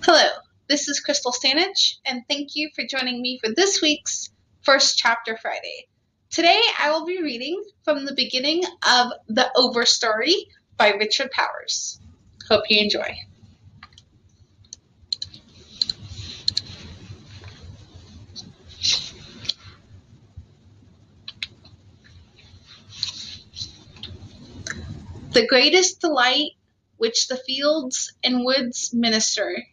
Hello, this is Crystal Stanich, and thank you for joining me for this week's First Chapter Friday. Today I will be reading from the beginning of The Overstory by Richard Powers. Hope you enjoy. The greatest delight which the fields and woods minister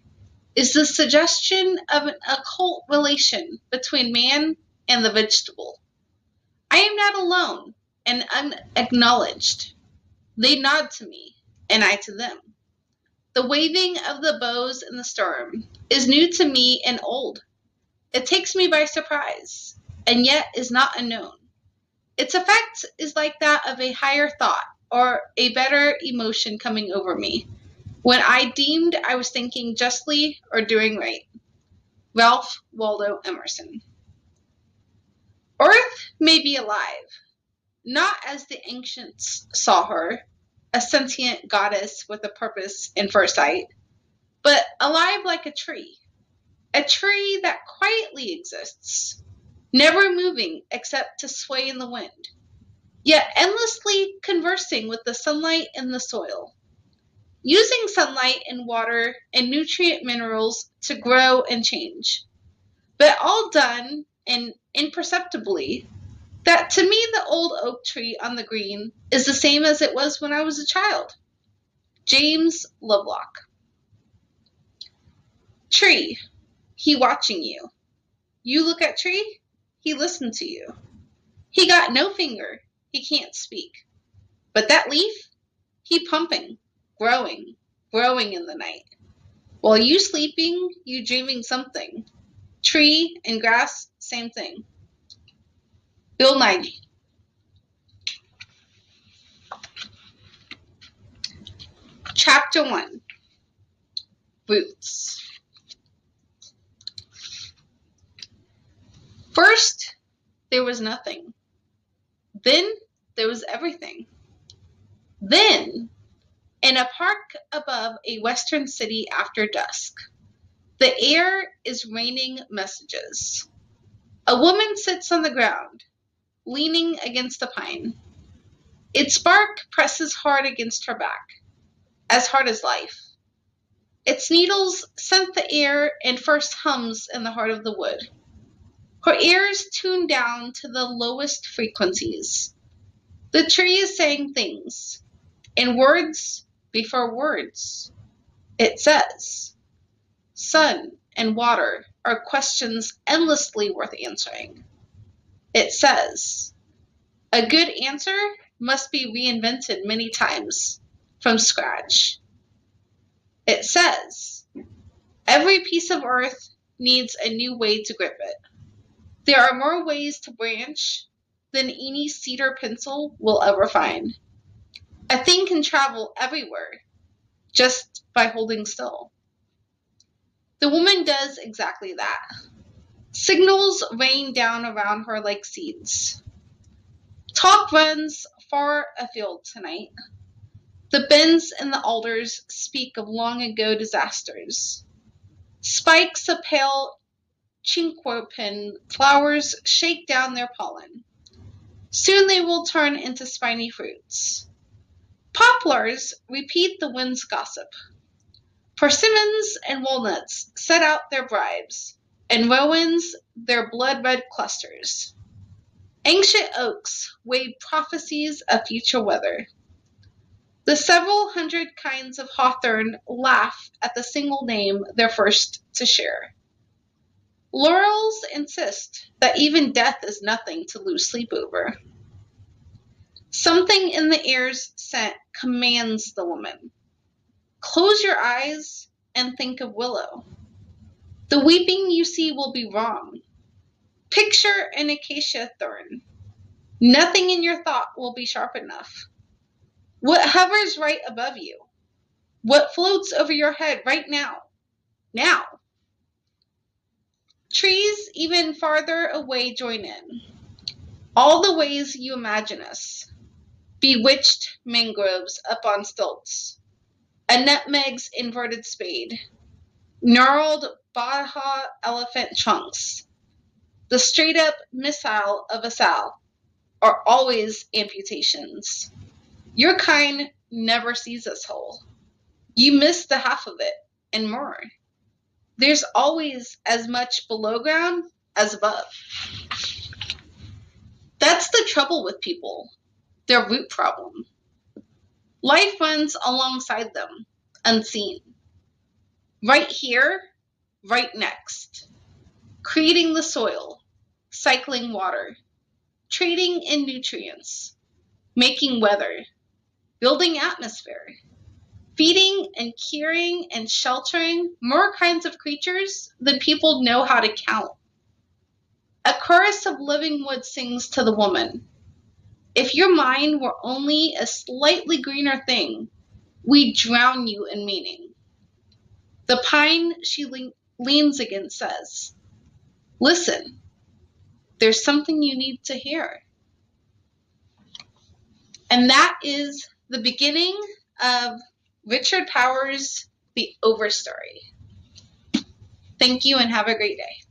is the suggestion of an occult relation between man and the vegetable. I am not alone and unacknowledged. They nod to me, and I to them. The waving of the bows in the storm is new to me and old. It takes me by surprise, and yet is not unknown. Its effect is like that of a higher thought or a better emotion coming over me, when I deemed I was thinking justly or doing right. Ralph Waldo Emerson. Earth may be alive, not as the ancients saw her, a sentient goddess with a purpose and foresight, but alive like a tree that quietly exists, never moving except to sway in the wind, yet endlessly conversing with the sunlight and the soil, using sunlight and water and nutrient minerals to grow and change, but all done and imperceptibly, that to me the old oak tree on the green is the same as it was when I was a child. James Lovelock. Tree, he watching you. You look at tree, he listen to you. He got no finger, he can't speak. But that leaf, he pumping, growing in the night. While you sleeping, you dreaming something. Tree and grass, same thing. Bill Nye. Chapter 1. Roots. First, there was nothing. Then, there was everything. Then, in a park above a western city after dusk, the air is raining messages. A woman sits on the ground, leaning against a pine. Its bark presses hard against her back, as hard as life. Its needles scent the air and first hums in the heart of the wood. Her ears tune down to the lowest frequencies. The tree is saying things, in words before words. It says, sun and water are questions endlessly worth answering. It says, a good answer must be reinvented many times from scratch. It says, every piece of earth needs a new way to grip it. There are more ways to branch than any cedar pencil will ever find. A thing can travel everywhere just by holding still. The woman does exactly that. Signals rain down around her like seeds. Talk runs far afield tonight. The bends and the alders speak of long ago disasters. Spikes of pale chinquapin flowers shake down their pollen. Soon they will turn into spiny fruits. Poplars repeat the wind's gossip. Persimmons and walnuts set out their bribes, and rowans their blood-red clusters. Ancient oaks wave prophecies of future weather. The several hundred kinds of hawthorn laugh at the single name they're first to share. Laurels insist that even death is nothing to lose sleep over. Something in the air's scent commands the woman. Close your eyes and think of willow. The weeping you see will be wrong. Picture an acacia thorn. Nothing in your thought will be sharp enough. What hovers right above you? What floats over your head right now? Now. Trees even farther away join in. All the ways you imagine us. Bewitched mangroves up on stilts. A nutmeg's inverted spade. gnarled Baja elephant trunks, the straight up missile of a sow, are always amputations. Your kind never sees us whole. You miss the half of it, and more. There's always as much below ground as above. That's the trouble with people, their root problem. Life runs alongside them, unseen. Right here, right next. Creating the soil, cycling water, trading in nutrients, making weather, building atmosphere, feeding and curing and sheltering more kinds of creatures than people know how to count. A chorus of living wood sings to the woman, if your mind were only a slightly greener thing, we'd drown you in meaning. The pine she leans against says, listen, there's something you need to hear. And that is the beginning of Richard Powers' The Overstory. Thank you and have a great day.